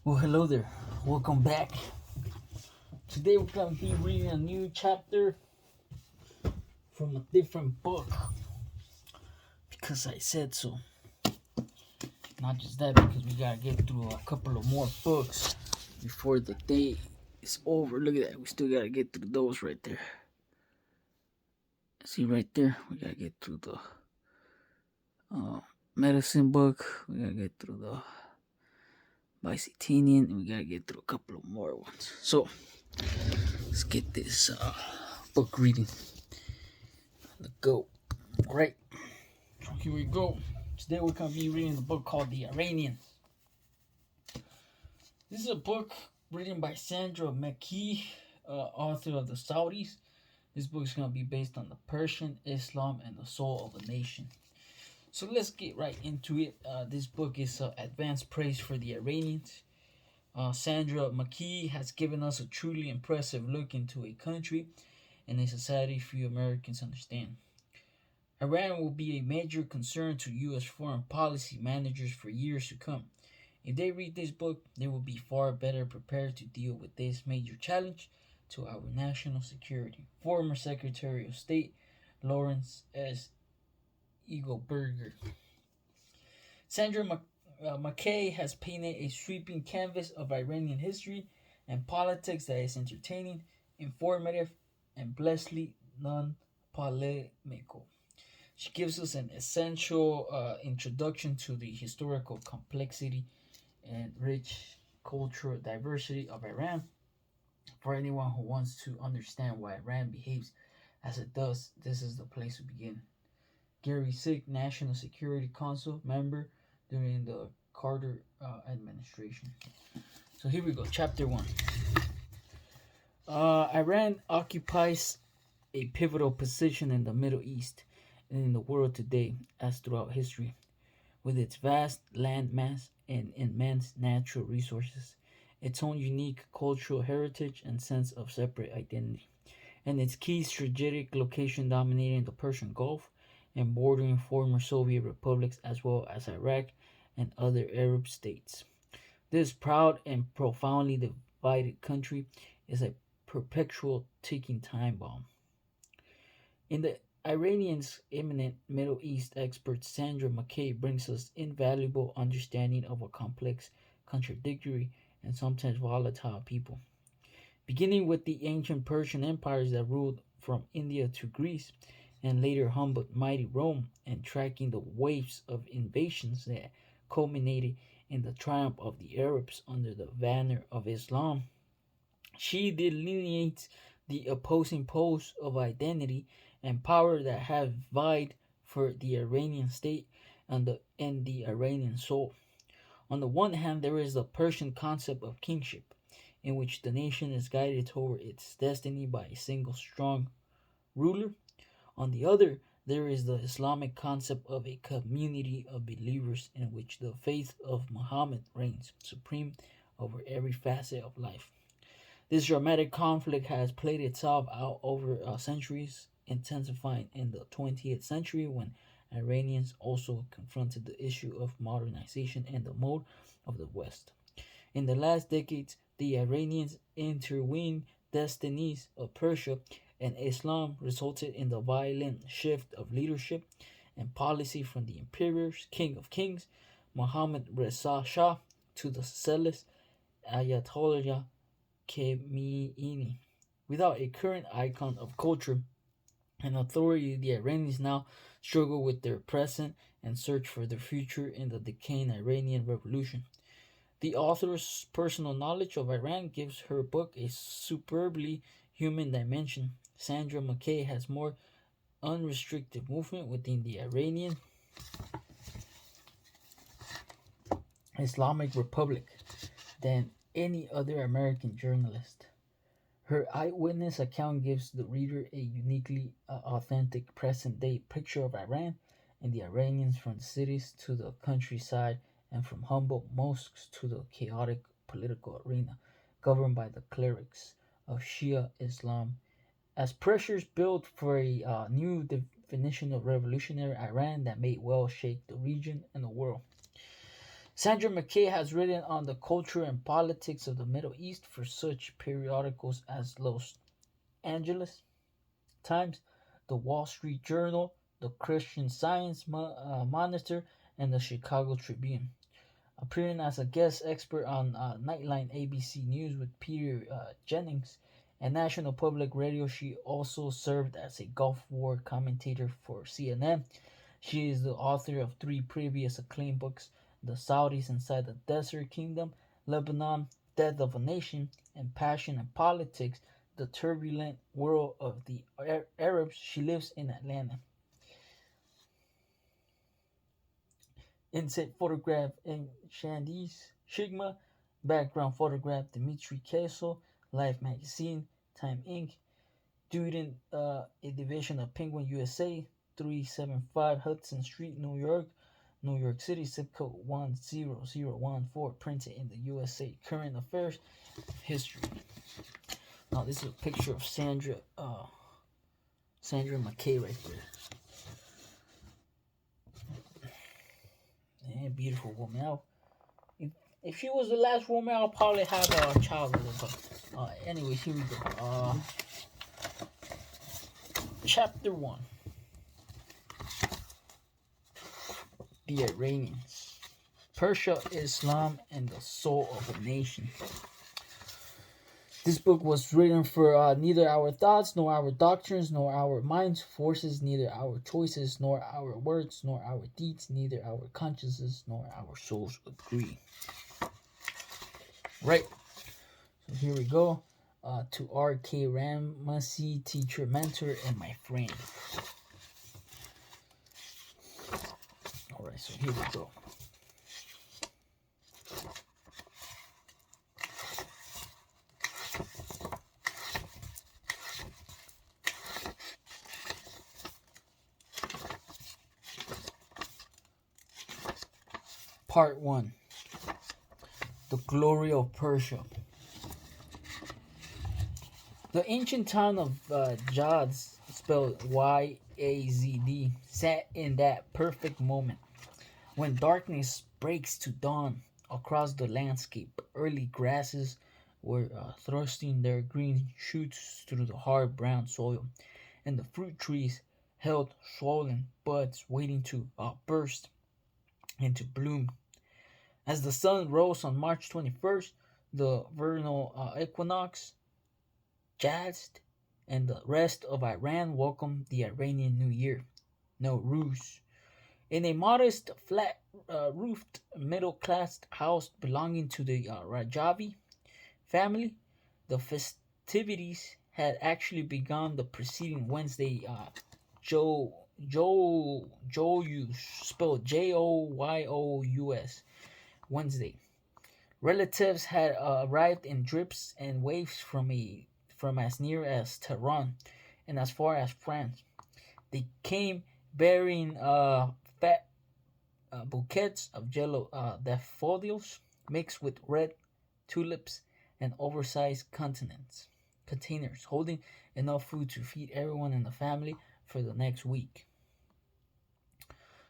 Well, hello there. Welcome back. Today we're going to be reading a new chapter from a different book because I said so. Not just that, because we got to get through a couple of more books before the day is over. Look at that. We still got to get through those right there. See right there? We got to get through the medicine book. We got to get through the Bicetinian, and we got to get through a couple of more ones. So, let's get this book reading. Let's go. Alright, so here we go. Today we're going to be reading the book called The Iranians. This is a book written by Sandra Mackay, author of The Saudis. This book is going to be based on the Persian, Islam, and the soul of a nation. So let's get right into it. This book is advanced praise for the Iranians. Sandra Mackay has given us a truly impressive look into a country and a society few Americans understand. Iran will be a major concern to U.S. foreign policy managers for years to come. If they read this book, they will be far better prepared to deal with this major challenge to our national security. Former Secretary of State Lawrence S. Eagleberger. Sandra Mackay has painted a sweeping canvas of Iranian history and politics that is entertaining, informative, and blessedly non-polemical. She gives us an essential introduction to the historical complexity and rich cultural diversity of Iran. For anyone who wants to understand why Iran behaves as it does, this is the place to begin. Gary Sick, National Security Council member during the Carter administration. So here we go, Chapter 1. Iran occupies a pivotal position in the Middle East and in the world today, as throughout history. With its vast land mass and immense natural resources, its own unique cultural heritage and sense of separate identity, and its key strategic location dominating the Persian Gulf and bordering former Soviet republics as well as Iraq and other Arab states. This proud and profoundly divided country is a perpetual ticking time bomb. In the Iranians' eminent Middle East expert Sandra Mackay brings us invaluable understanding of a complex, contradictory, and sometimes volatile people. Beginning with the ancient Persian empires that ruled from India to Greece, and later humbled mighty Rome, and tracking the waves of invasions that culminated in the triumph of the Arabs under the banner of Islam, she delineates the opposing poles of identity and power that have vied for the Iranian state and the Iranian soul. On the one hand, there is the Persian concept of kingship, in which the nation is guided toward its destiny by a single strong ruler. On the other, there is the Islamic concept of a community of believers in which the faith of Muhammad reigns supreme over every facet of life. This dramatic conflict has played itself out over centuries, intensifying in the 20th century when Iranians also confronted the issue of modernization and the mode of the West. In the last decades, the Iranians' intervened destinies of Persia and Islam resulted in the violent shift of leadership and policy from the imperial king of kings, Muhammad Reza Shah, to the zealous Ayatollah Khamenei. Without a current icon of culture and authority, the Iranians now struggle with their present and search for their future in the decaying Iranian revolution. The author's personal knowledge of Iran gives her book a superbly human dimension. Sandra Mackay has more unrestricted movement within the Iranian Islamic Republic than any other American journalist. Her eyewitness account gives the reader a uniquely authentic present day picture of Iran and the Iranians from the cities to the countryside and from humble mosques to the chaotic political arena governed by the clerics of Shia Islam. As pressures built for a new definition of revolutionary Iran that may well shake the region and the world. Sandra Mackay has written on the culture and politics of the Middle East for such periodicals as Los Angeles Times, the Wall Street Journal, the Christian Science Monitor, and the Chicago Tribune. Appearing as a guest expert on Nightline ABC News with Peter Jennings and National Public Radio, she also served as a Gulf War commentator for CNN. She is the author of three previous acclaimed books: The Saudis Inside the Desert Kingdom, Lebanon, Death of a Nation, and Passion and Politics, the Turbulent World of the Arabs. She lives in Atlanta. Inset photograph in Shandiz Shigma. Background photograph Dimitri Kesel. Life Magazine. Time Inc. Student, a division of Penguin USA. 375 Hudson Street, New York. New York City, zip code 10014. Printed in the USA. Current affairs. History. Now this is a picture of Sandra Mackay right there. Yeah, beautiful woman. Now, if she was the last woman, I'll probably have a child with her. But anyway, here we go. Chapter 1. The Iranians. Persia, Islam, and the Soul of a Nation. This book was written for neither our thoughts, nor our doctrines, nor our minds, forces, neither our choices, nor our words, nor our deeds, neither our consciences, nor our souls agree. Right. So here we go. To R.K. Ramsey, teacher, mentor, and my friend. Alright, so here we go. Part 1. The Glory of Persia. The ancient town of Yazd, spelled Yazd, sat in that perfect moment when darkness breaks to dawn across the landscape. Early grasses were thrusting their green shoots through the hard brown soil, and the fruit trees held swollen buds waiting to burst into bloom. As the sun rose on March 21st, the vernal equinox, Yazd and the rest of Iran welcomed the Iranian New Year, Nowruz. In a modest, flat-roofed, middle-class house belonging to the Rajavi family, the festivities had actually begun the preceding Wednesday. Joyous, spelled Joyous, Wednesday. Relatives had arrived in drips and waves from as near as Tehran and as far as France. They came bearing fat bouquets of yellow daffodils mixed with red tulips and oversized containers holding enough food to feed everyone in the family for the next week.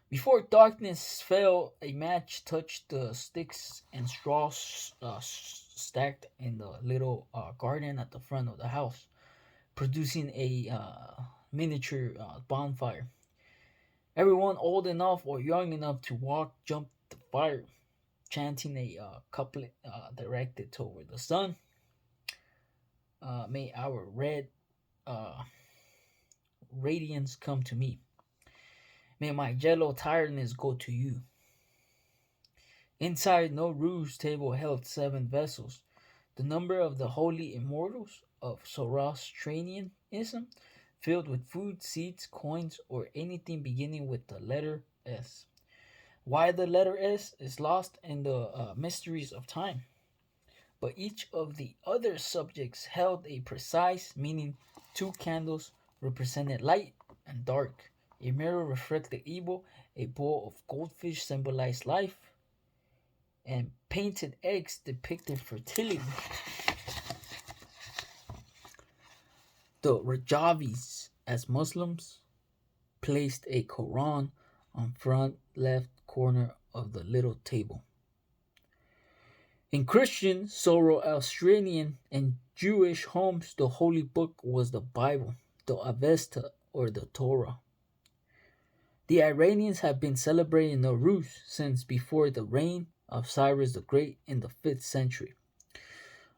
Before darkness fell, a match touched the sticks and straws stacked in the little garden at the front of the house, producing a miniature bonfire. Everyone old enough or young enough to walk jumped the fire, chanting a couplet directed toward the sun. May our red radiance come to me. May my yellow tiredness go to you. Inside Nowruz's table held 7 vessels, the number of the holy immortals of Zoroastrianism, filled with food, seeds, coins, or anything beginning with the letter S. Why the letter S is lost in the mysteries of time. But each of the other subjects held a precise meaning. 2 candles represented light and dark. A mirror reflected evil. A bowl of goldfish symbolized life. And painted eggs depicted fertility. The Rajavis, as Muslims, placed a Quran on front left corner of the little table. In Christian, Zoroastrian, and Jewish homes, the holy book was the Bible, the Avesta, or the Torah. The Iranians have been celebrating Nowruz since before the reign of Cyrus the Great in the 5th century.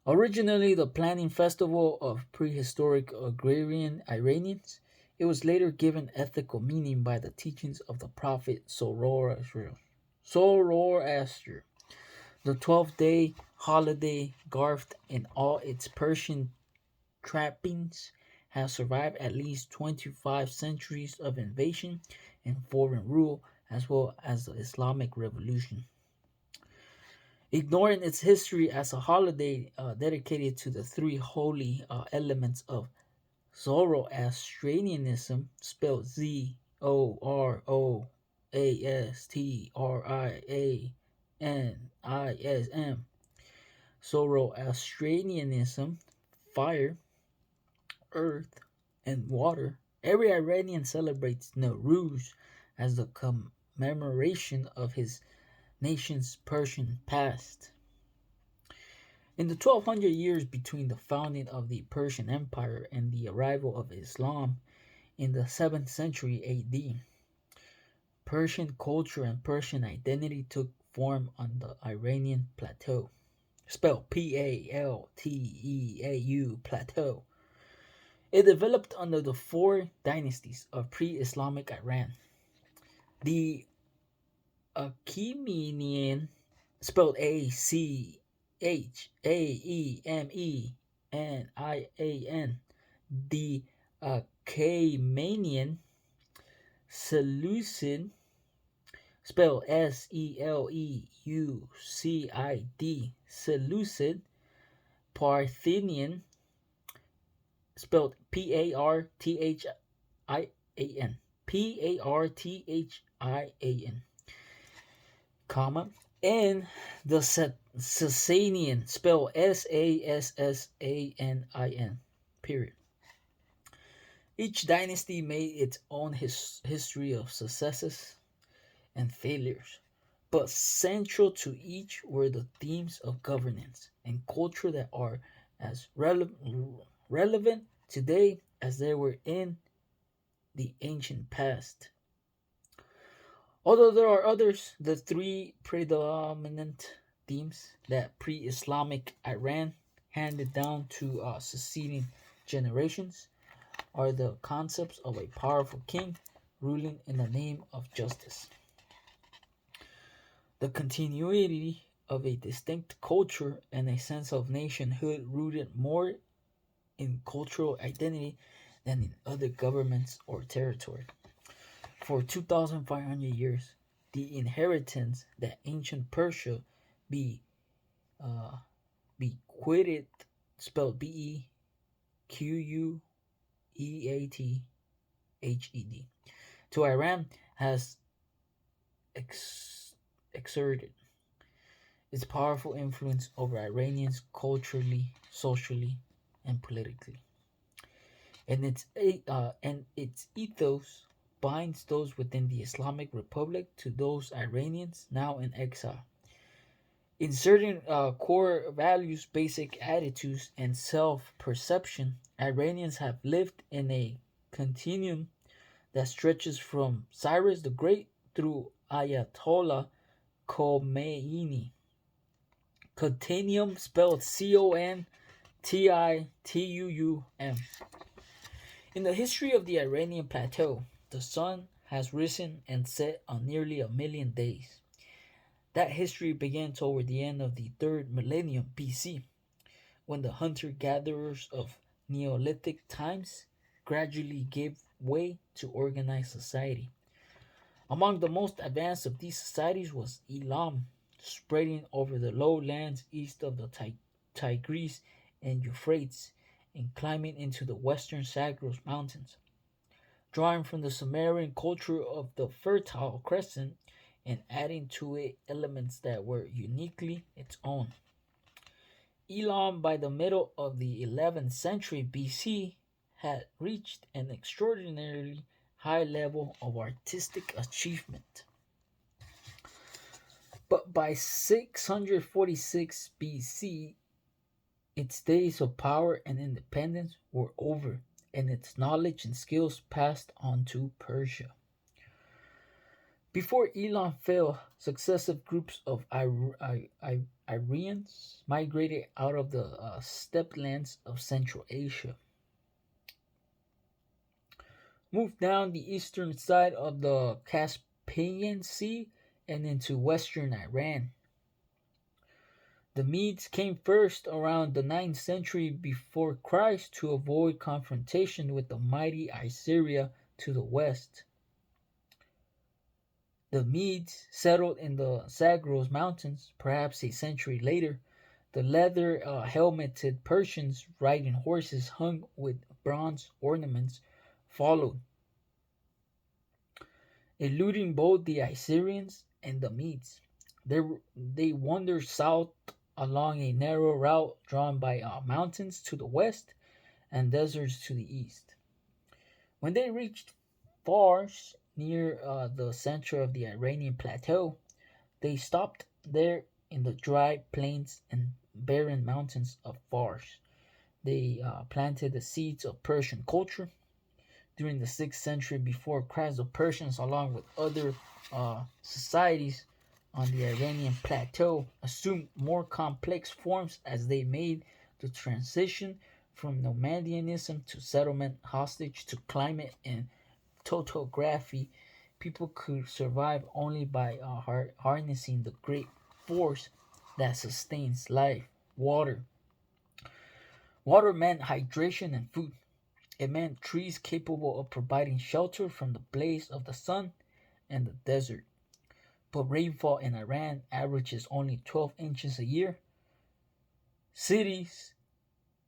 Originally the planting festival of prehistoric agrarian Iranians, it was later given ethical meaning by the teachings of the prophet Zoroaster. The 12th-day holiday, garbed in all its Persian trappings, has survived at least 25 centuries of invasion and foreign rule, as well as the Islamic Revolution. Ignoring its history as a holiday dedicated to the three holy elements of Zoroastrianism, spelled Zoroastrianism, Zoroastrianism, fire, earth, and water. Every Iranian celebrates Nowruz as the commemoration of his nation's Persian past. In the 1200 years between the founding of the Persian Empire and the arrival of Islam in the 7th century AD, Persian culture and Persian identity took form on the Iranian Plateau, spelled Palteau, Plateau. It developed under the four dynasties of pre-Islamic Iran. The Achaemenian, spelled Achaemenian, the Achaemenian, Seleucid, spelled Seleucid, Parthenian, spelled Parthian, comma, and the Sasanian, spelled Sassanin, period. Each dynasty made its own history of successes and failures, but central to each were the themes of governance and culture that are as relevant today as they were in the ancient past. Although there are others, the three predominant themes that pre-Islamic Iran handed down to succeeding generations are the concepts of a powerful king ruling in the name of justice, the continuity of a distinct culture and a sense of nationhood rooted more in cultural identity than in other governments or territory. For 2,500 years, the inheritance that ancient Persia be bequeathed, spelled Bequeathed, to Iran has exerted its powerful influence over Iranians culturally, socially, and politically. And its ethos binds those within the Islamic Republic to those Iranians now in exile. In certain core values, basic attitudes, and self perception, Iranians have lived in a continuum that stretches from Cyrus the Great through Ayatollah Khomeini. Continuum, spelled Contituum. In the history of the Iranian plateau, the sun has risen and set on nearly 1,000,000 days. That history began toward the end of the 3rd millennium BC, when the hunter-gatherers of Neolithic times gradually gave way to organized society. Among the most advanced of these societies was Elam, spreading over the lowlands east of the Tigris and Euphrates, and climbing into the western Zagros Mountains, drawing from the Sumerian culture of the Fertile Crescent and adding to it elements that were uniquely its own. Elam, by the middle of the 11th century BC, had reached an extraordinarily high level of artistic achievement. But by 646 BC, its days of power and independence were over, and its knowledge and skills passed on to Persia. Before Elon fell, successive groups of Iranians migrated out of the steppe lands of Central Asia, moved down the eastern side of the Caspian Sea, and into western Iran. The Medes came first around the 9th century before Christ to avoid confrontation with the mighty Assyria to the west. The Medes settled in the Zagros Mountains, perhaps a century later. The leather helmeted Persians riding horses hung with bronze ornaments followed, eluding both the Assyrians and the Medes. They wandered south along a narrow route drawn by mountains to the west and deserts to the east. When they reached Fars, near the center of the Iranian plateau, they stopped there in the dry plains and barren mountains of Fars. They planted the seeds of Persian culture. During the 6th century before Christ, the Persians, along with other societies on the Iranian plateau, assumed more complex forms as they made the transition from nomadianism to settlement, hostage to climate and topography. People could survive only by harnessing the great force that sustains life, water. Water meant hydration and food. It meant trees capable of providing shelter from the blaze of the sun and the desert. But rainfall in Iran averages only 12 inches a year. Cities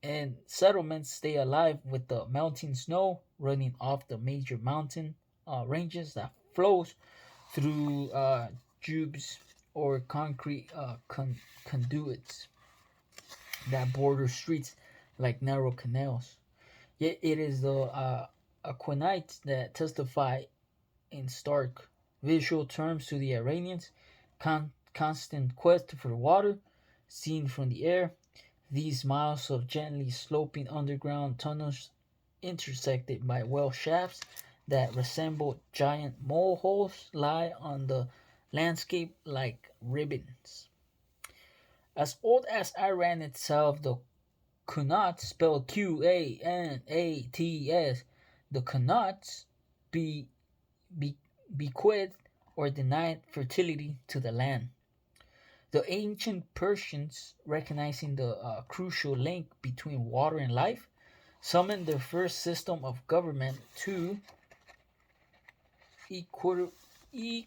and settlements stay alive with the melting snow running off the major mountain ranges that flows through tubes or concrete conduits that border streets like narrow canals. Yet it is the Aquanites that testify in stark visual terms to the Iranians. Constant quest for water, seen from the air. These miles of gently sloping underground tunnels intersected by well shafts that resemble giant mole holes lie on the landscape like ribbons. As old as Iran itself, the Qanats, spelled Qanats, the Qanats be, bequeathed or denied fertility to the land. The ancient Persians, recognizing the crucial link between water and life, summoned their first system of government to equitably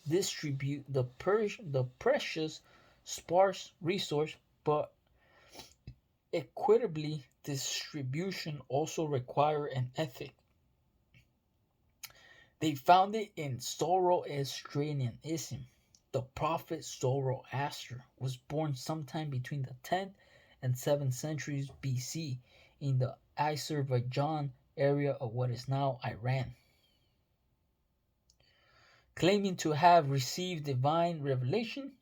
distribute the precious, sparse resource, but equitably distribution also require an ethic. They found it in Zoroastrianism. The prophet Zoroaster was born sometime between the 10th and 7th centuries BC in the Azerbaijan area of what is now Iran. Claiming to have received divine revelation,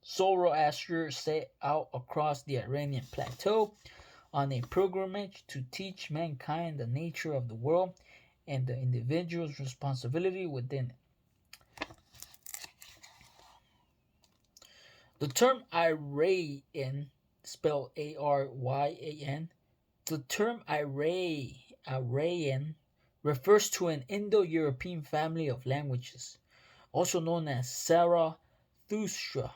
Zoroaster set out across the Iranian plateau on a pilgrimage to teach mankind the nature of the world and the individual's responsibility within it. The term Iranian, spelled Aryan, the term Iranian refers to an Indo-European family of languages, also known as Zarathustra.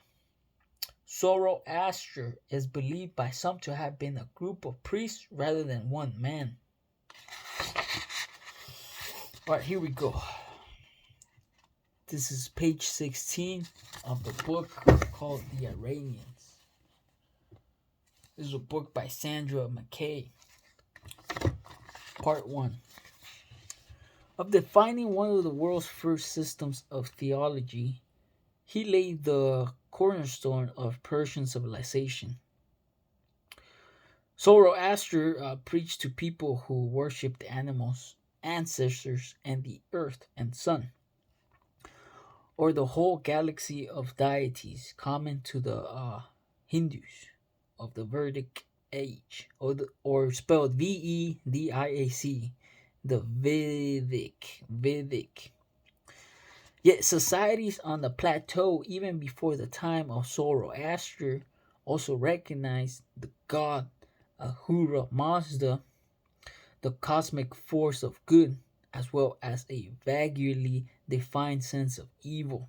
Zoroaster is believed by some to have been a group of priests rather than one man. Alright, here we go. This is page 16 of the book called The Iranians. This is a book by Sandra Mackay. Part 1. Of defining one of the world's first systems of theology, he laid the cornerstone of Persian civilization. Zoroaster preached to people who worshipped animals, ancestors, and the earth and sun. or the whole galaxy of deities common to the Hindus of the Vedic age, or spelled Vedic, the Vedic. Yet societies on the plateau, even before the time of Zoroaster, also recognized the god Ahura Mazda, the cosmic force of good, as well as a vaguely defined sense of evil.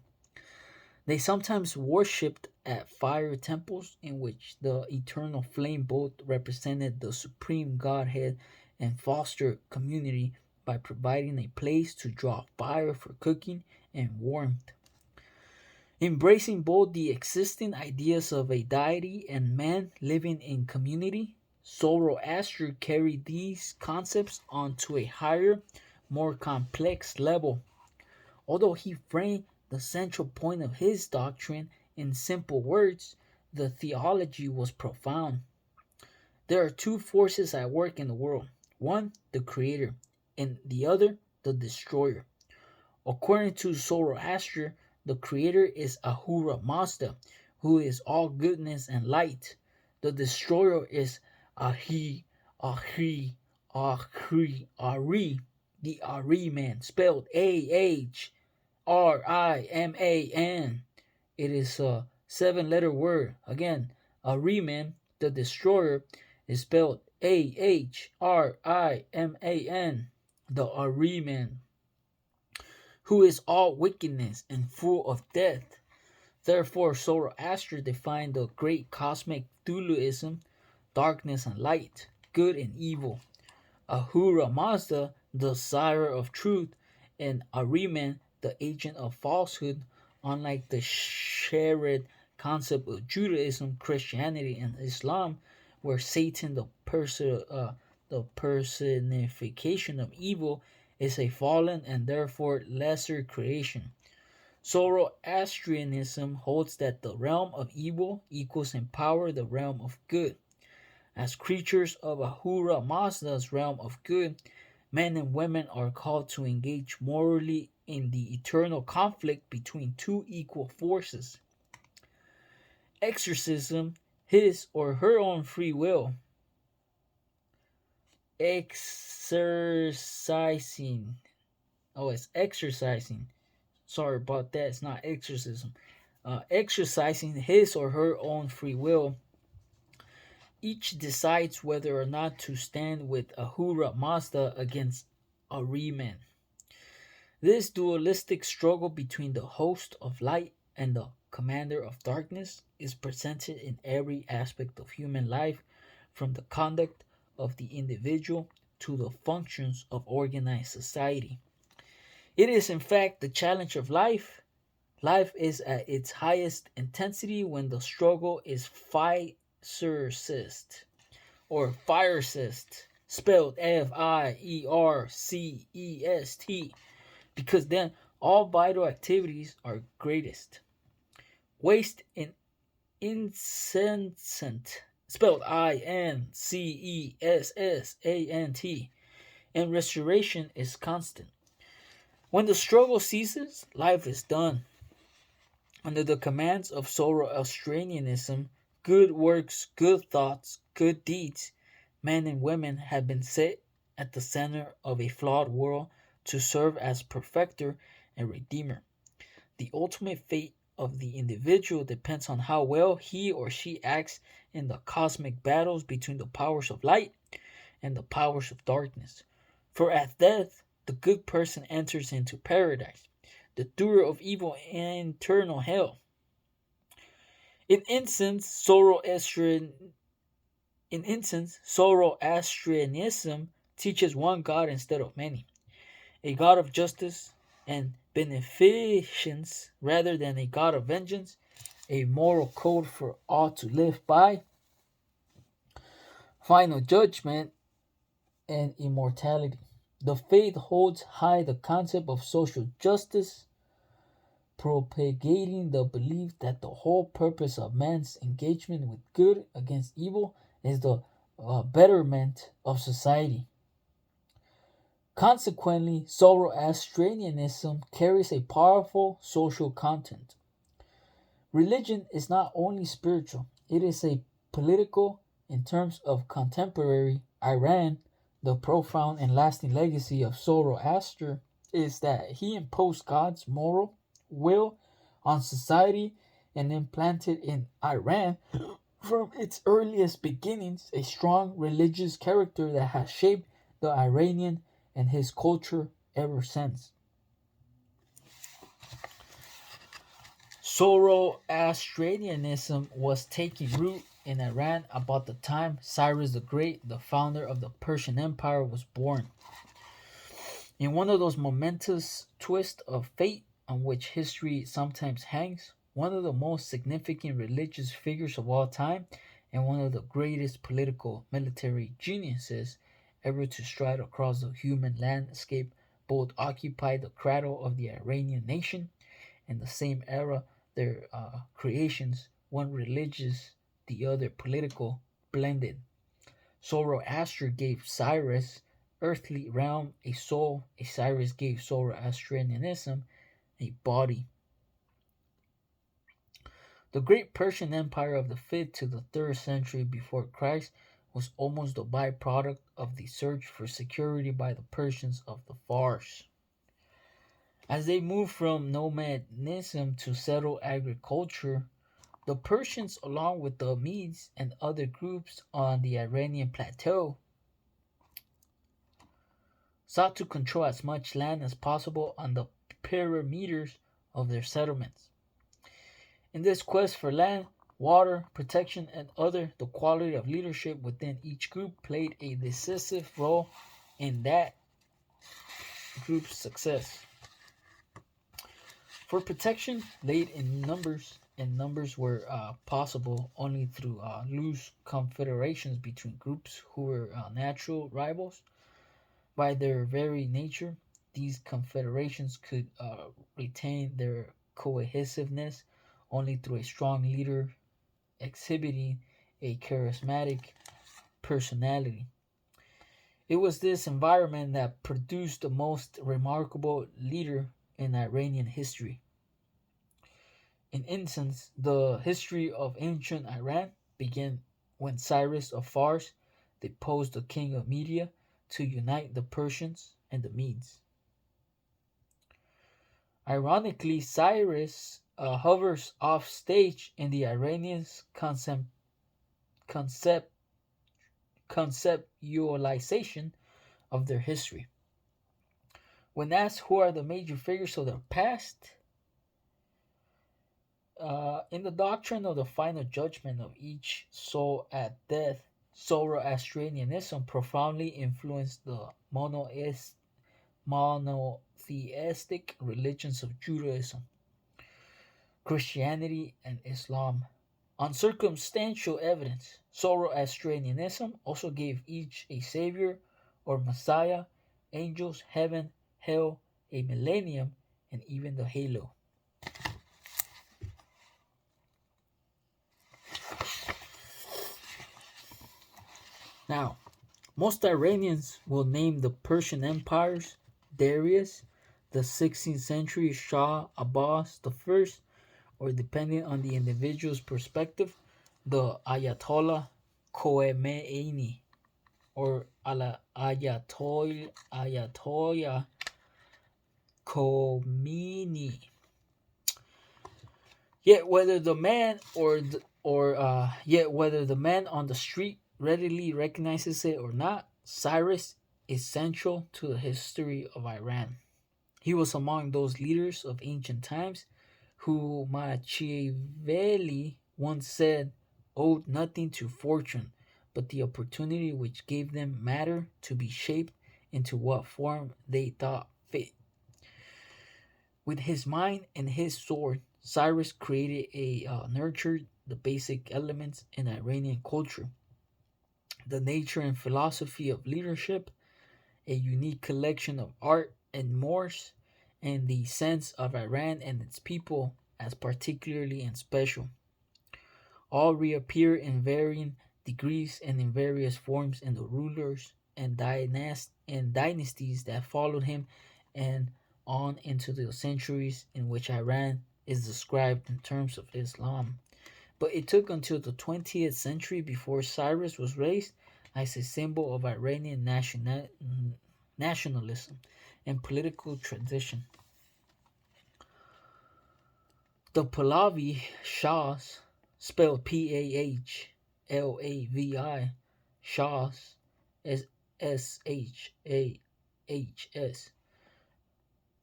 They sometimes worshipped at fire temples in which the eternal flame both represented the supreme godhead and fostered community by providing a place to draw fire for cooking and warmth. Embracing both the existing ideas of a deity and man living in community, Zoroaster carried these concepts onto a higher, more complex level. Although he framed the central point of his doctrine in simple words, the theology was profound. There are two forces at work in the world: one, the creator, and the other, the destroyer. According to Zoroaster, the creator is Ahura Mazda, who is all goodness and light. The destroyer is Ari, the Ariman, spelled Ahriman. It is a 7-letter word. Again, Ahriman, the destroyer, is spelled Ahriman, the Ahriman, who is all wickedness and full of death. Therefore, Zoroaster defined the great cosmic dualism, darkness and light, good and evil. Ahura Mazda, the sire of truth, and Ahriman, the agent of falsehood, unlike the shared concept of Judaism, Christianity, and Islam, where Satan, the personification of evil, is a fallen and therefore lesser creation. Zoroastrianism holds that the realm of evil equals in power the realm of good. As creatures of Ahura Mazda's realm of good, men and women are called to engage morally in the eternal conflict between two equal forces. Exorcism, his or her own free will. Exercising. Oh, it's exercising. Sorry about that. It's not exorcism. Exercising his or her own free will. Each decides whether or not to stand with Ahura Mazda against Ahriman. This dualistic struggle between the host of light and the commander of darkness is presented in every aspect of human life, from the conduct of the individual to the functions of organized society. It is, in fact, the challenge of life. Life is at its highest intensity when the struggle is firecist, or firecist, spelled Firecest, because then all vital activities are greatest. Waste and incessant, spelled Incessant, and restoration is constant. When the struggle ceases, life is done. Under the commands of Zoroastrianism, good works, good thoughts, good deeds, men and women have been set at the center of a flawed world to serve as perfecter and redeemer. The ultimate fate of the individual depends on how well he or she acts in the cosmic battles between the powers of light and the powers of darkness. For at death, the good person enters into paradise, the doer of evil eternal hell. In instance, Zoroastrianism teaches one God instead of many, a God of justice and beneficence rather than a God of vengeance, a moral code for all to live by, final judgment, and immortality. The faith holds high the concept of social justice, propagating the belief that the whole purpose of man's engagement with good against evil is the betterment of society. Consequently, Zoroastrianism carries a powerful social content. Religion is not only spiritual, it is a political. In terms of contemporary Iran, the profound and lasting legacy of Zoroaster is that he imposed God's moral will on society and implanted in Iran from its earliest beginnings a strong religious character that has shaped the Iranian and his culture ever since. Zoroastrianism was taking root in Iran about the time Cyrus the Great, the founder of the Persian Empire, was born. In one of those momentous twists of fate on which history sometimes hangs, one of the most significant religious figures of all time and one of the greatest political military geniuses ever to stride across the human landscape both occupied the cradle of the Iranian nation in the same era their creations, one religious, the other political, blended. Zoroaster gave Cyrus earthly realm a soul, a Cyrus gave Zoroastrianism a body. The great Persian Empire of the 5th to the 3rd century before Christ was almost the byproduct of the search for security by the Persians of the Fars. As they moved from nomadism to settled agriculture, the Persians, along with the Medes and other groups on the Iranian plateau, sought to control as much land as possible on the perimeters of their settlements. In this quest for land, water, protection, and the quality of leadership within each group played a decisive role in that group's success. For protection, laid in numbers, and numbers were possible only through loose confederations between groups who were natural rivals. By their very nature, these confederations could retain their cohesiveness only through a strong leader exhibiting a charismatic personality. It was this environment that produced the most remarkable leader in Iranian history. In instance, the history of ancient Iran began when Cyrus of Fars deposed the king of Media to unite the Persians and the Medes. Ironically, Cyrus hovers off stage in the Iranians' concept, conceptualization of their history. When asked who are the major figures of the past, in the doctrine of the final judgment of each soul at death, Zoroastrianism profoundly influenced the monotheistic religions of Judaism, Christianity, and Islam. On circumstantial evidence, Zoroastrianism also gave each a savior or messiah, angels, heaven, hell, a millennium, and even the halo. Now, most Iranians will name the Persian empires Darius, the 16th century Shah Abbas I, or depending on the individual's perspective, the Ayatollah Khomeini, or Ayatollah Khomeini. Yet whether the man whether the man on the street readily recognizes it or not, Cyrus is central to the history of Iran. He was among those leaders of ancient times who Machiavelli once said owed nothing to fortune but the opportunity which gave them matter to be shaped into what form they thought fit. With his mind and his sword, Cyrus nurtured the basic elements in Iranian culture, the nature and philosophy of leadership, a unique collection of art and mores, and the sense of Iran and its people as particularly and special. All reappear in varying degrees and in various forms in the rulers and dynasties that followed him, and on into the centuries in which Iran is described in terms of Islam. But it took until the 20th century before Cyrus was raised as a symbol of Iranian nationalism and political transition. The Palavi Shahs, spelled Pahlavi, Shahs, Shahs,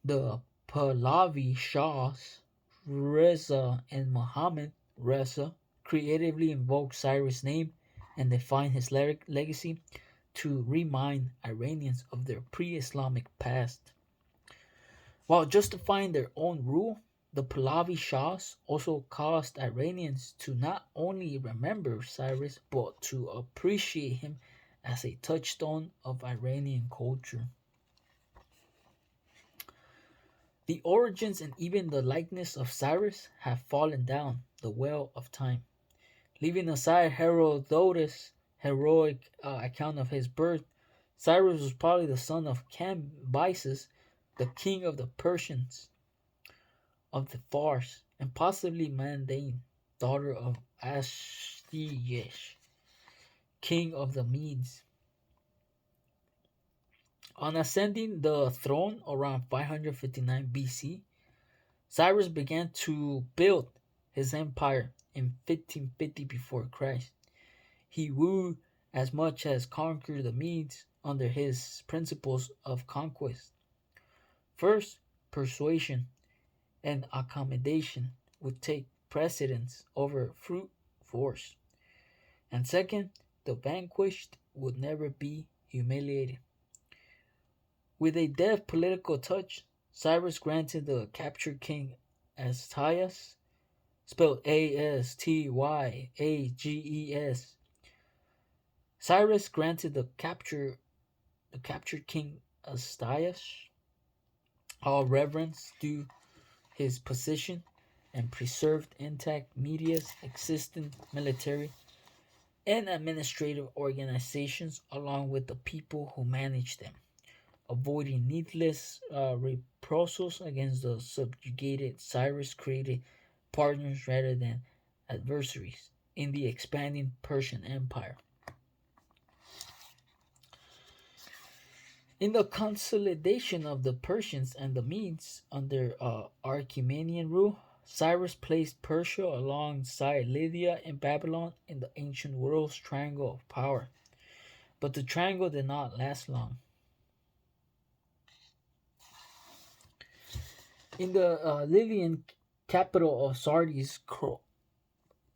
the Pahlavi Shahs, Reza and Muhammad Reza, creatively invoked Cyrus' name and defined his legacy to remind Iranians of their pre-Islamic past. While justifying their own rule, the Pahlavi Shahs also caused Iranians to not only remember Cyrus but to appreciate him as a touchstone of Iranian culture. The origins and even the likeness of Cyrus have fallen down the well of time. Leaving aside Herodotus' heroic account of his birth, Cyrus was probably the son of Cambyses, the king of the Persians of the Fars, and possibly Mandane, daughter of Astyages, king of the Medes. On ascending the throne around 559 BC, Cyrus began to build his empire in 1550 before Christ. He wooed as much as conquered the Medes under his principles of conquest. First, persuasion and accommodation would take precedence over brute force. And second, the vanquished would never be humiliated. With a deft political touch, Cyrus granted the captured king Astyages, spelled Astyages. Cyrus granted the captured king Astyages all reverence due his position and preserved intact Media's existing military and administrative organizations along with the people who managed them, avoiding needless reprisals against the subjugated. Cyrus created partners rather than adversaries in the expanding Persian Empire. In the consolidation of the Persians and the Medes under Achaemenid rule, Cyrus placed Persia alongside Lydia and Babylon in the ancient world's triangle of power. But the triangle did not last long. In the Lydian capital of Sardis,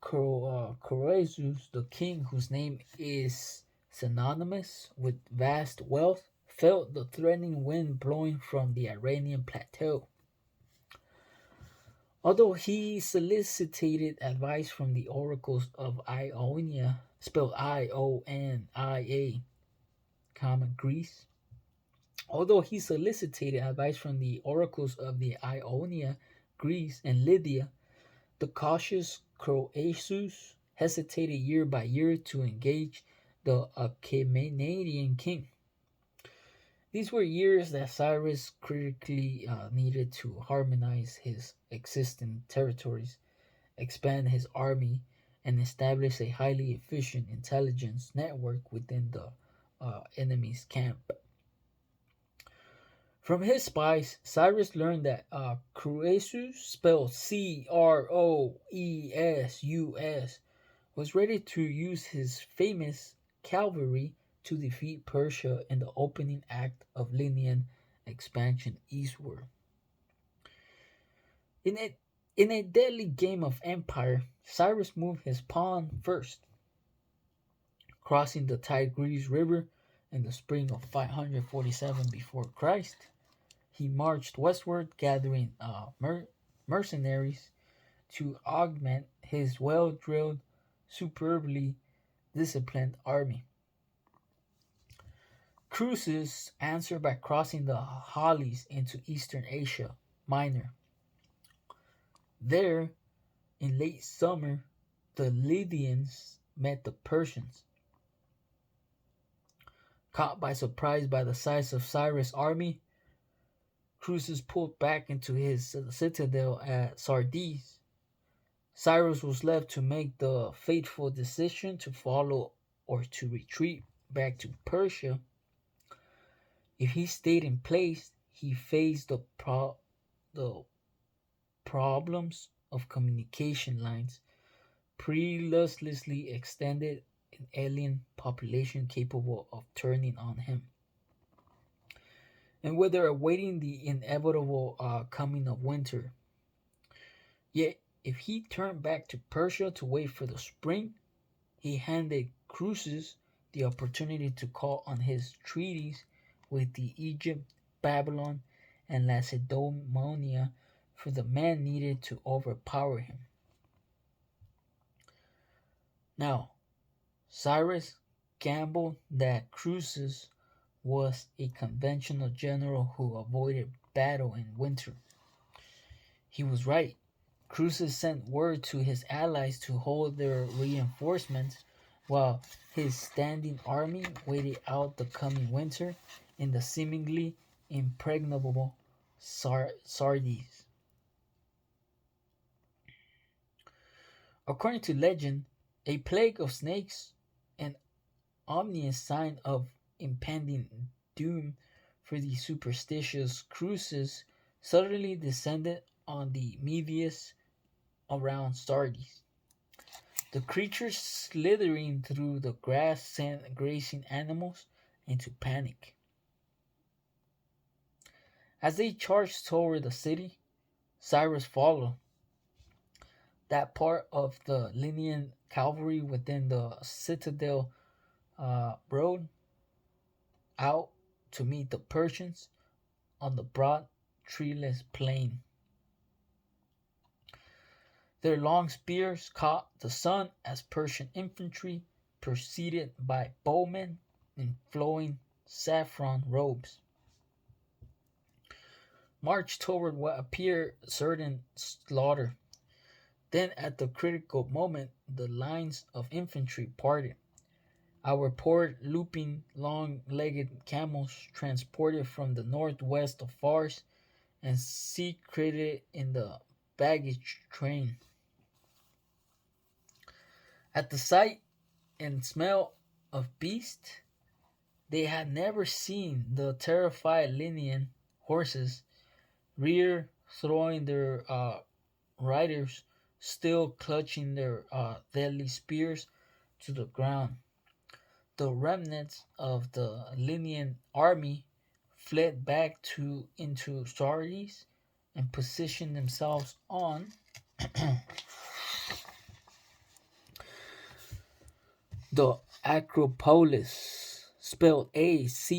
Croesus, the king whose name is synonymous with vast wealth, felt the threatening wind blowing from the Iranian plateau. Although he solicited advice from the oracles of Ionia, spelled Ionia, Greece, although he solicited advice from the oracles of the Ionia, Greece, and Lydia, the cautious Croesus hesitated year by year to engage the Achaemenian king. These were years that Cyrus critically needed to harmonize his existing territories, expand his army, and establish a highly efficient intelligence network within the enemy's camp. From his spies, Cyrus learned that Croesus, spelled Croesus, was ready to use his famous cavalry to defeat Persia in the opening act of Lydian expansion eastward. In a deadly game of empire, Cyrus moved his pawn first, crossing the Tigris River in the spring of 547 before Christ. He marched westward, gathering mercenaries to augment his well-drilled, superbly disciplined army. Croesus answered by crossing the Halys into eastern Asia Minor. There, in late summer, the Lydians met the Persians. Caught by surprise by the size of Cyrus' army, Croesus pulled back into his citadel at Sardis. Cyrus was left to make the fateful decision to follow or to retreat back to Persia. If he stayed in place, he faced the problems of communication lines, perilously extended, an alien population capable of turning on him, and whether awaiting the inevitable coming of winter. Yet, if he turned back to Persia to wait for the spring, he handed Croesus the opportunity to call on his treaties with the Egypt, Babylon, and Lacedaemon for the man needed to overpower him. Now, Cyrus gambled that Croesus was a conventional general who avoided battle in winter. He was right. Croesus sent word to his allies to hold their reinforcements while his standing army waited out the coming winter in the seemingly impregnable Sardis. According to legend, a plague of snakes, an ominous sign of impending doom for the superstitious Croesus, suddenly descended on the Medius around Sardis. The creatures slithering through the grass sent grazing animals into panic. As they charged toward the city, Cyrus followed. That part of the Lydian cavalry within the citadel rode out to meet the Persians on the broad, treeless plain. Their long spears caught the sun as Persian infantry, preceded by bowmen in flowing saffron robes, marched toward what appeared certain slaughter. Then, at the critical moment, the lines of infantry parted. Our poor looping long-legged camels, transported from the northwest of Fars and secreted in the baggage train. At the sight and smell of beast, they had never seen the terrified Lydian horses rear, throwing their riders, still clutching their deadly spears, to the ground. The remnants of the Lydian army fled back into Sardis and positioned themselves on the Acropolis, spelled Acropolis.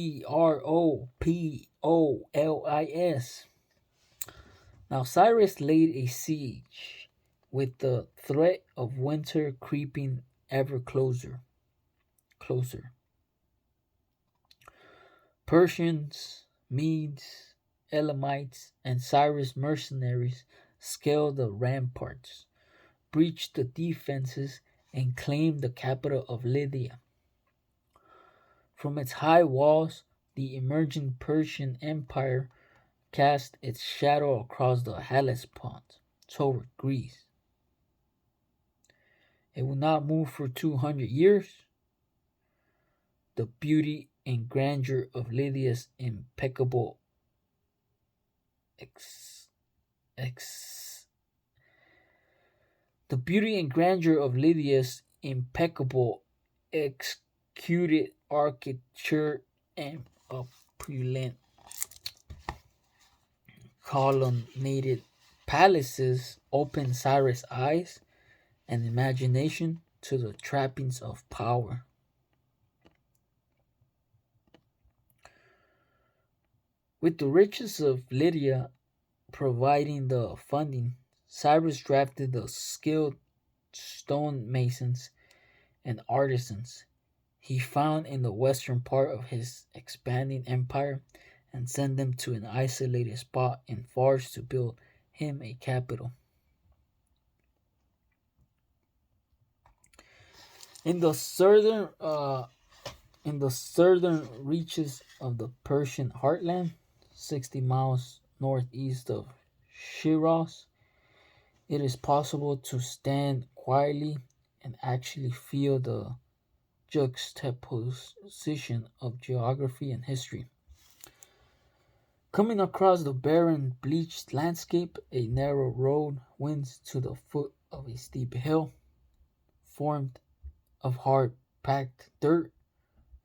Now Cyrus laid a siege, with the threat of winter creeping ever closer. Persians, Medes, Elamites, and Cyrus mercenaries scaled the ramparts, breached the defenses, and claimed the capital of Lydia. From its high walls, the emerging Persian Empire cast its shadow across the Hellespont toward Greece. It would not move for 200 years. The beauty and grandeur of Lydia's impeccable ex, ex, the beauty and grandeur of Lydia's impeccable executed architecture and opulent colonnaded palaces opened Cyrus' eyes and imagination to the trappings of power. With the riches of Lydia providing the funding, Cyrus drafted the skilled stonemasons and artisans he found in the western part of his expanding empire and sent them to an isolated spot in Fars to build him a capital. In the southern In the southern reaches of the Persian heartland, 60 miles northeast of Shiraz, it is possible to stand quietly and actually feel the juxtaposition of geography and history. Coming across the barren, bleached landscape, a narrow road winds to the foot of a steep hill formed of hard packed dirt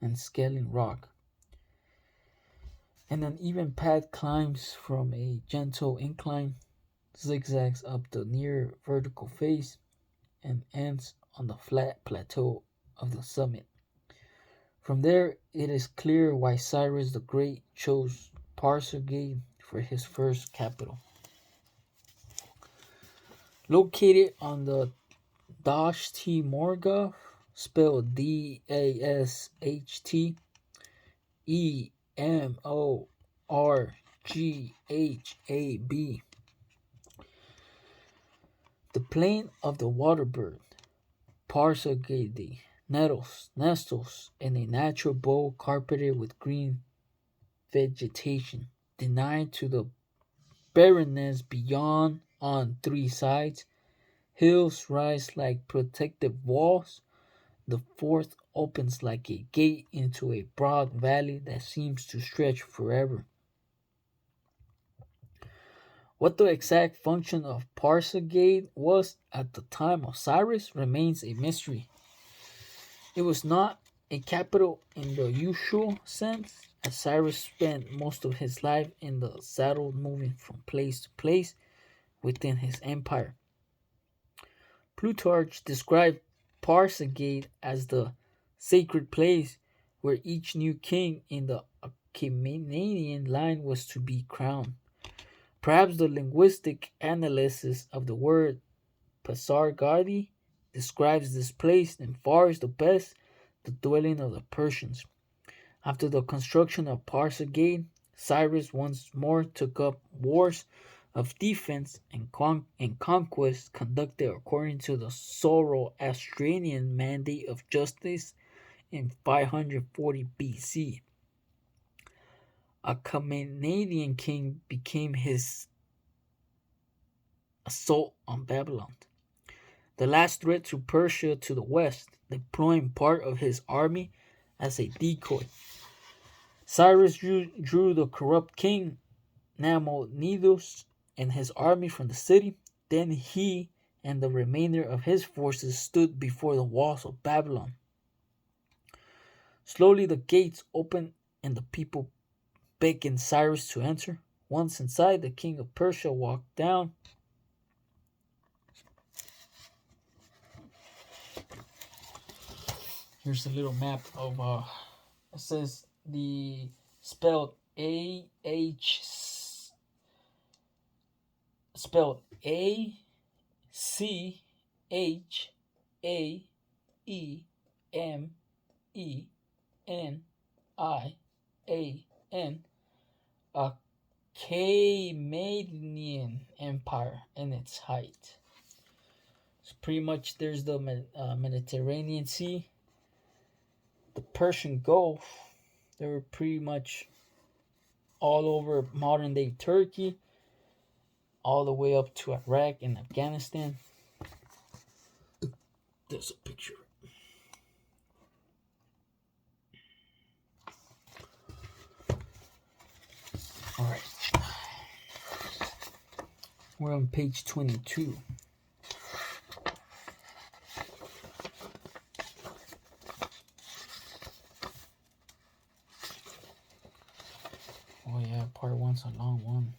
and scaling rock. And an even path climbs from a gentle incline, zigzags up the near vertical face, and ends on the flat plateau of the summit. From there, it is clear why Cyrus the Great chose Parsegade for his first capital. Located on the Dasht Morga, spelled DashtEmorghab, the plain of the waterbird, Parsegade nestles in a natural bowl carpeted with green vegetation, denied to the barrenness beyond on three sides. Hills rise like protective walls. The fourth opens like a gate into a broad valley that seems to stretch forever. What the exact function of Parsegade was at the time of Cyrus remains a mystery. It was not a capital in the usual sense, as Cyrus spent most of his life in the saddle moving from place to place within his empire. Plutarch described Parsegade as the sacred place where each new king in the Achaemenid line was to be crowned. Perhaps the linguistic analysis of the word Pasargadi describes this place and far is the best, the dwelling of the Persians. After the construction of Parsegade, Cyrus once more took up wars of defense and conquest conducted according to the Zoroastrian mandate of justice in 540 BC. A Achaemenid king became his assault on Babylon, the last threat to Persia to the west, deploying part of his army as a decoy. Cyrus drew the corrupt king Nabonidus and his army from the city. Then he and the remainder of his forces stood before the walls of Babylon. Slowly the gates opened and the people beckoned Cyrus to enter. Once inside, the king of Persia walked down. Here's a little map of it says the spelled Achaemenian, Achaemenian Empire in its height. So pretty much there's the Mediterranean Sea, the Persian Gulf. They were pretty much all over modern day Turkey, all the way up to Iraq and Afghanistan. There's a picture. All right. We're on page 22. Oh yeah, part one's a long one.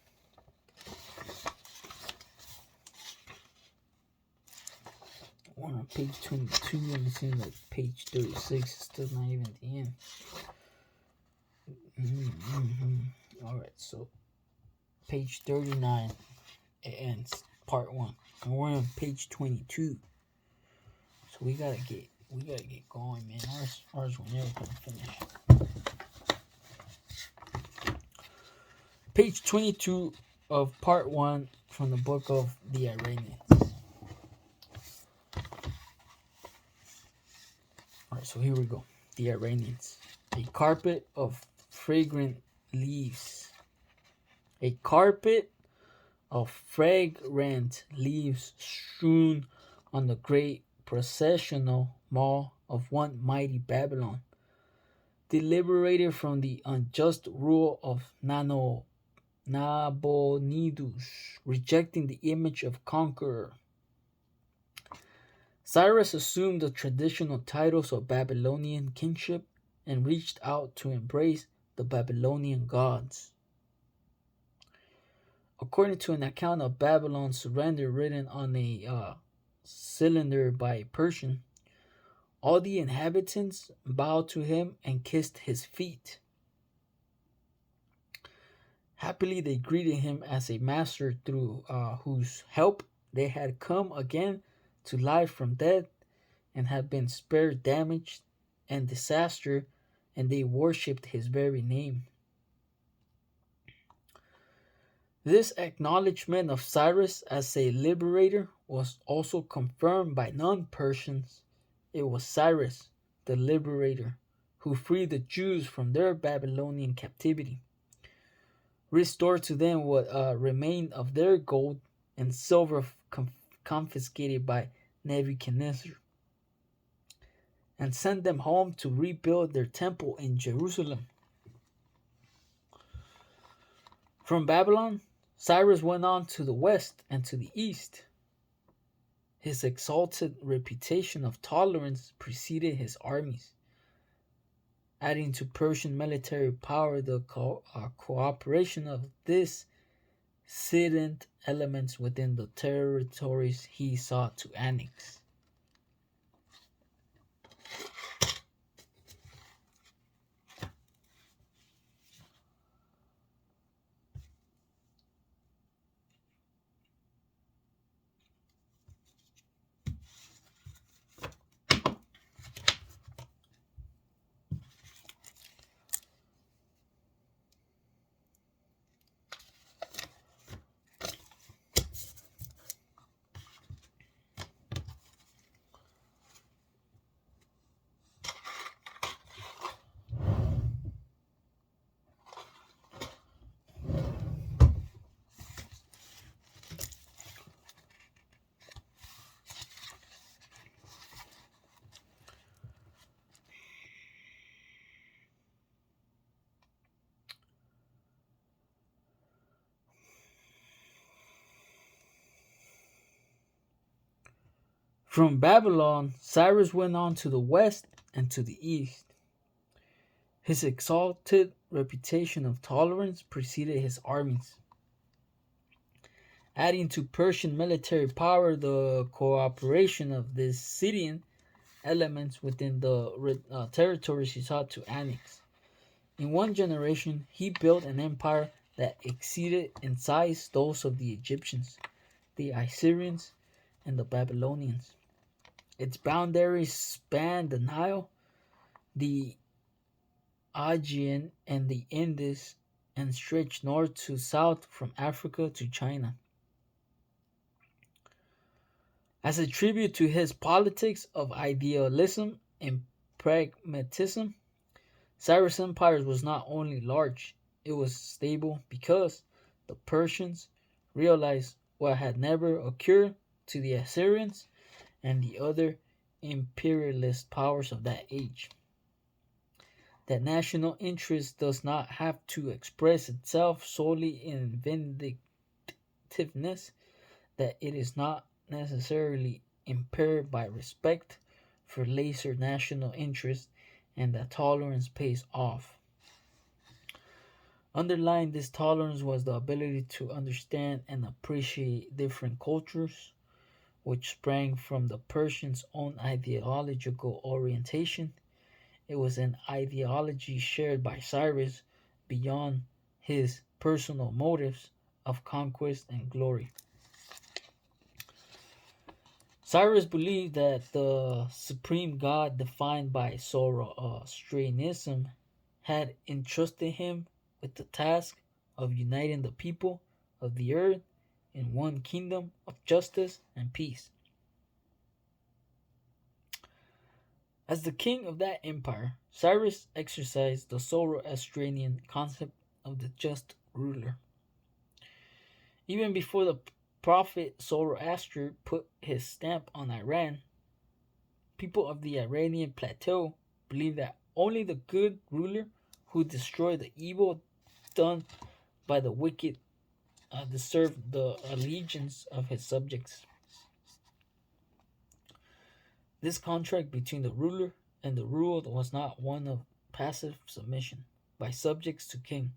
We're on page 22 and it's in like page 36. It's still not even at the end. Alright, so page 39 it ends part 1. And we're on page 22. So we gotta get going, man. Ours will never gonna finish. Page 22 of part 1 from the book of the Iranians. Alright, so here we go. The Iranians. A carpet of fragrant leaves. A carpet of fragrant leaves strewn on the great processional mall of one mighty Babylon, liberated from the unjust rule of Nabonidus, rejecting the image of conqueror. Cyrus assumed the traditional titles of Babylonian kingship and reached out to embrace the Babylonian gods. According to an account of Babylon's surrender written on a cylinder by a Persian, all the inhabitants bowed to him and kissed his feet. Happily, they greeted him as a master through whose help they had come again to life from death and had been spared damage and disaster, and they worshipped his very name. This acknowledgement of Cyrus as a liberator was also confirmed by non-Persians. It was Cyrus, the liberator, who freed the Jews from their Babylonian captivity, restored to them what remained of their gold and silver confiscated by Nebuchadnezzar, and sent them home to rebuild their temple in Jerusalem. From Babylon, Cyrus went on to the west and to the east. His exalted reputation of tolerance preceded his armies, adding to Persian military power the cooperation of dissident elements within the territories he sought to annex. From Babylon, Cyrus went on to the west and to the east. His exalted reputation of tolerance preceded his armies, adding to Persian military power the cooperation of the Scythian elements within the territories he sought to annex. In one generation, he built an empire that exceeded in size those of the Egyptians, the Assyrians, and the Babylonians. Its boundaries spanned the Nile, the Aegean, and the Indus, and stretched north to south from Africa to China. As a tribute to his politics of idealism and pragmatism, Cyrus' empire was not only large, it was stable because the Persians realized what had never occurred to the Assyrians and the other imperialist powers of that age. That national interest does not have to express itself solely in vindictiveness, that it is not necessarily impaired by respect for lesser national interests, and that tolerance pays off. Underlying this tolerance was the ability to understand and appreciate different cultures, which sprang from the Persians' own ideological orientation. It was an ideology shared by Cyrus beyond his personal motives of conquest and glory. Cyrus believed that the supreme God, defined by Zoroastrianism, had entrusted him with the task of uniting the people of the earth in one kingdom of justice and peace. As the king of that empire, Cyrus exercised the Zoroastrian concept of the just ruler. Even before the prophet Zoroaster put his stamp on Iran, people of the Iranian Plateau believed that only the good ruler who destroyed the evil done by the wicked deserved the allegiance of his subjects. This contract between the ruler and the ruled was not one of passive submission by subjects to king.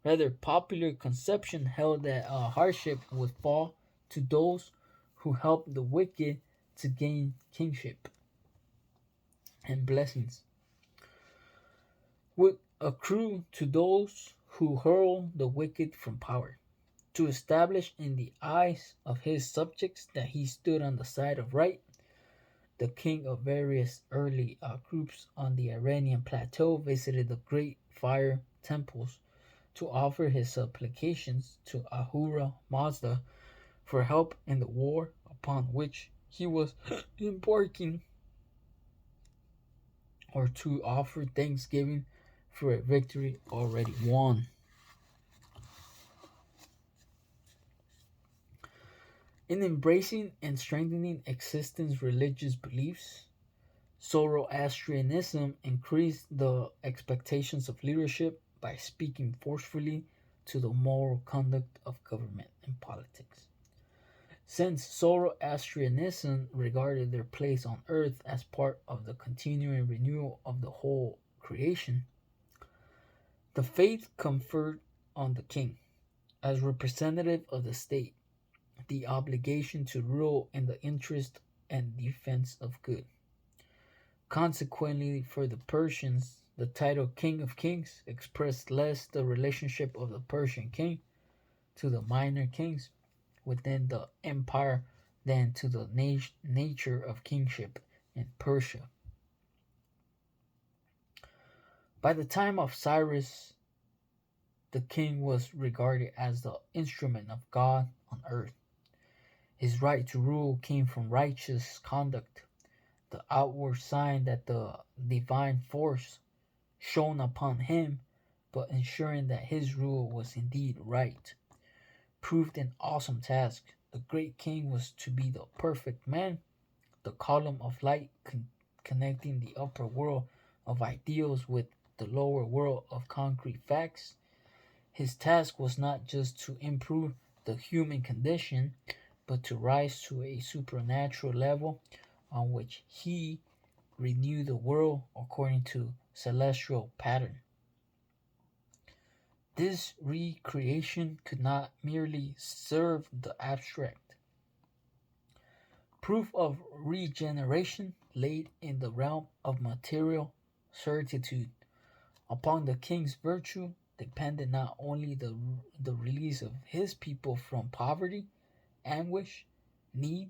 Rather, popular conception held that hardship would fall to those who helped the wicked to gain kingship, and blessings would accrue to those who hurl the wicked from power. To establish in the eyes of his subjects that he stood on the side of right, the king of various early groups on the Iranian plateau visited the great fire temples to offer his supplications to Ahura Mazda for help in the war upon which he was embarking, or to offer thanksgiving for a victory already won. In embracing and strengthening existing religious beliefs, Zoroastrianism increased the expectations of leadership by speaking forcefully to the moral conduct of government and politics. Since Zoroastrianism regarded their place on earth as part of the continuing renewal of the whole creation, the faith conferred on the king, as representative of the state, the obligation to rule in the interest and defense of good. Consequently, for the Persians, the title King of Kings expressed less the relationship of the Persian king to the minor kings within the empire than to the nature of kingship in Persia. By the time of Cyrus, the king was regarded as the instrument of God on earth. His right to rule came from righteous conduct, the outward sign that the divine force shone upon him, but ensuring that his rule was indeed right. Proved an awesome task. The great king was to be the perfect man, the column of light connecting the upper world of ideals with the lower world of concrete facts. His task was not just to improve the human condition, but to rise to a supernatural level on which he renewed the world according to celestial pattern. This recreation could not merely serve the abstract. Proof of regeneration laid in the realm of material certitude. Upon the king's virtue depended not only the release of his people from poverty, anguish, need,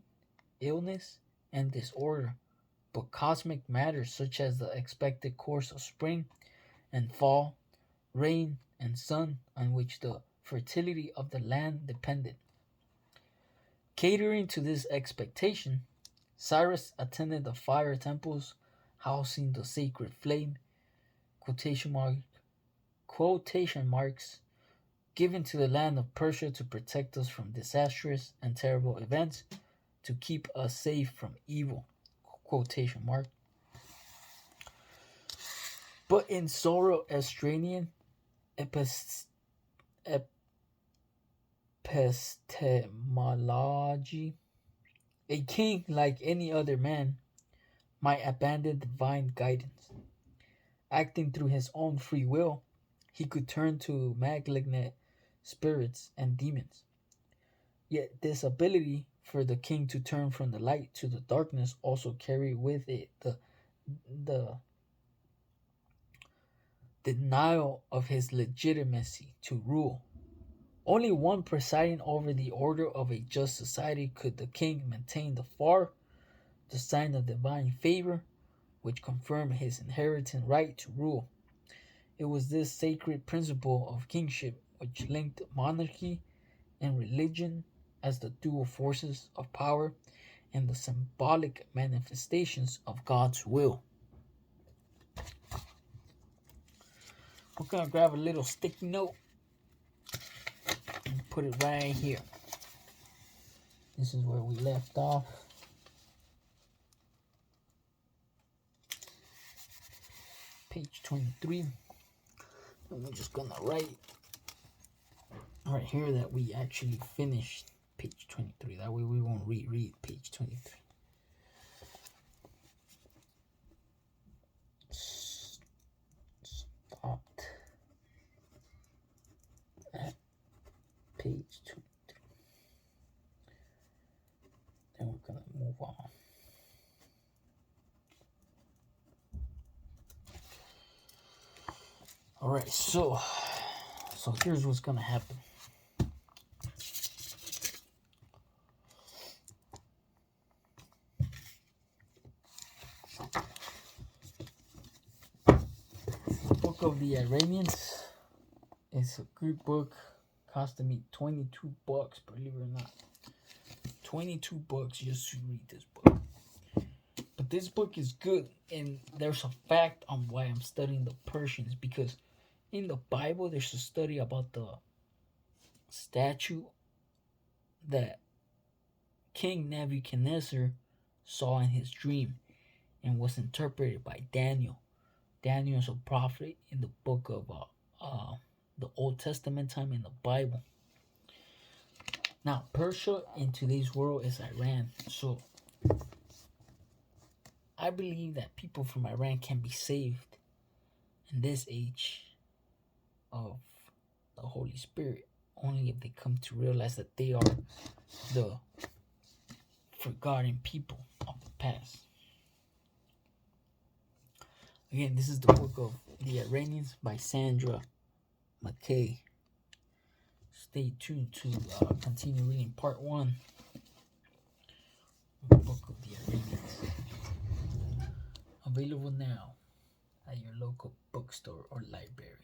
illness, and disorder, but cosmic matters such as the expected course of spring and fall, rain and sun, on which the fertility of the land depended. Catering to this expectation, Cyrus attended the fire temples housing the sacred flame, quotation, quotation marks, given to the land of Persia to protect us from disastrous and terrible events, to keep us safe from evil, quotation mark. But in Zoroastrian epistemology, a king, like any other man, might abandon divine guidance. Acting through his own free will, he could turn to malignant spirits and demons. Yet this ability for the king to turn from the light to the darkness also carried with it the denial of his legitimacy to rule. Only one presiding over the order of a just society could the king maintain the sign of divine favor, which confirmed his inherent right to rule. It was this sacred principle of kingship which linked monarchy and religion as the dual forces of power and the symbolic manifestations of God's will. We're gonna grab a little sticky note and put it right here. This is where we left off. Page 23. And we're just gonna write right here that we actually finished page 23. That way we won't reread page 23. Stopped at page 23. Then we're gonna move on. All right, so here's what's gonna happen. The Book of the Iranians is a good book. Costed me $22, believe it or not. $22 just to read this book. But this book is good, and there's a fact on why I'm studying the Persians, because in the Bible there's a study about the statue that King Nebuchadnezzar saw in his dream and was interpreted by Daniel. Daniel is a prophet in the book of the Old Testament time in the Bible. Now, Persia in today's world is Iran. So, I believe that people from Iran can be saved in this age of the Holy Spirit only if they come to realize that they are the forgotten people of the past. Again, this is the book of the Iranians by Sandra, Mackay. Stay tuned to continue reading part 1 of the Book of the Iranians. Available now at your local bookstore or library.